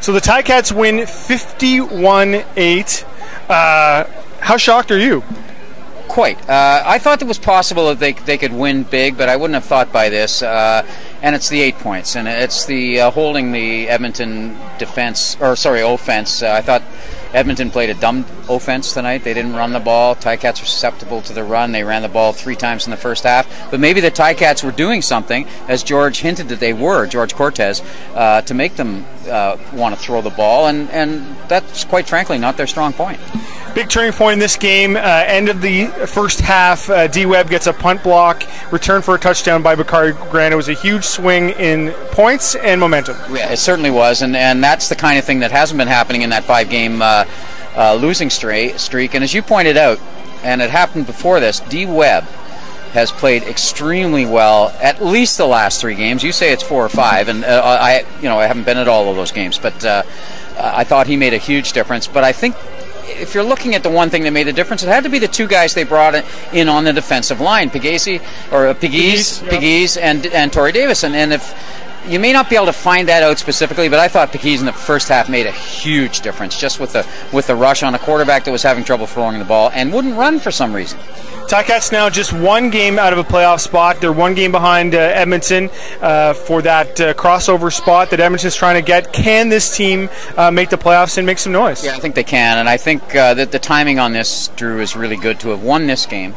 So the Ticats win 51-8. How shocked are you? Quite. I thought it was possible that they could win big, but I wouldn't have thought by this. And it's the 8 points, and it's the holding the Edmonton offense. I thought Edmonton played a dumb offense tonight. They didn't run the ball. Ticats were susceptible to the run. They ran the ball 3 times in the first half. But maybe the Ticats were doing something, as George hinted that they were, George Cortez, to make them want to throw the ball, and that's quite frankly not their strong point. Big turning point in this game, end of the first half. D-Webb gets a punt block, return for a touchdown by Bakari Grant. It was a huge swing in points and momentum. Yeah, it certainly was, and that's the kind of thing that hasn't been happening in that 5-game losing streak. And as you pointed out, and it happened before this, D-Webb has played extremely well at least the last 3 games. You say it's 4 or 5, and I haven't been at all of those games, but I thought he made a huge difference. But I think if you're looking at the one thing that made a difference, it had to be the 2 guys they brought in on the defensive line, Pegues and Torrey Davis. And if you may not be able to find that out specifically, but I thought Pegues in the first half made a huge difference, just with the rush on a quarterback that was having trouble throwing the ball and wouldn't run for some reason. Ticats now just 1 game out of a playoff spot. They're 1 game behind Edmonton for that crossover spot that Edmonton's trying to get. Can this team make the playoffs and make some noise? Yeah, I think they can, and I think that the timing on this, Drew, is really good to have won this game,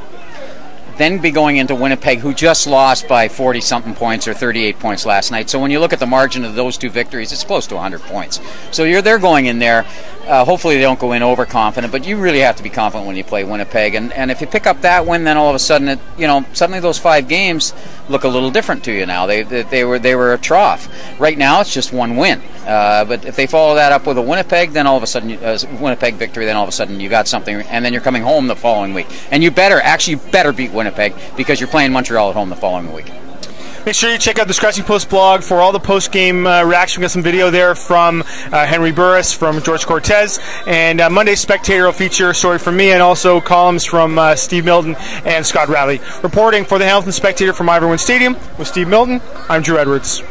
then be going into Winnipeg, who just lost by 40-something points or 38 points last night. So when you look at the margin of those 2 victories, it's close to 100 points. So they're going in there. Hopefully they don't go in overconfident, but you really have to be confident when you play Winnipeg. And if you pick up that win, then all of a sudden, suddenly those 5 games look a little different to you now. They were a trough. Right now, it's just 1 win. But if they follow that up with a Winnipeg, then all of a sudden, Winnipeg victory, then all of a sudden you got something, and then you're coming home the following week. And you better beat Winnipeg, because you're playing Montreal at home the following week. Make sure you check out the Scratching Post blog for all the post-game reaction. We got some video there from Henry Burris, from George Cortez, and Monday's Spectator will feature a story from me and also columns from Steve Milton and Scott Riley. Reporting for the Hamilton Spectator from Ivor Wynne Stadium with Steve Milton, I'm Drew Edwards.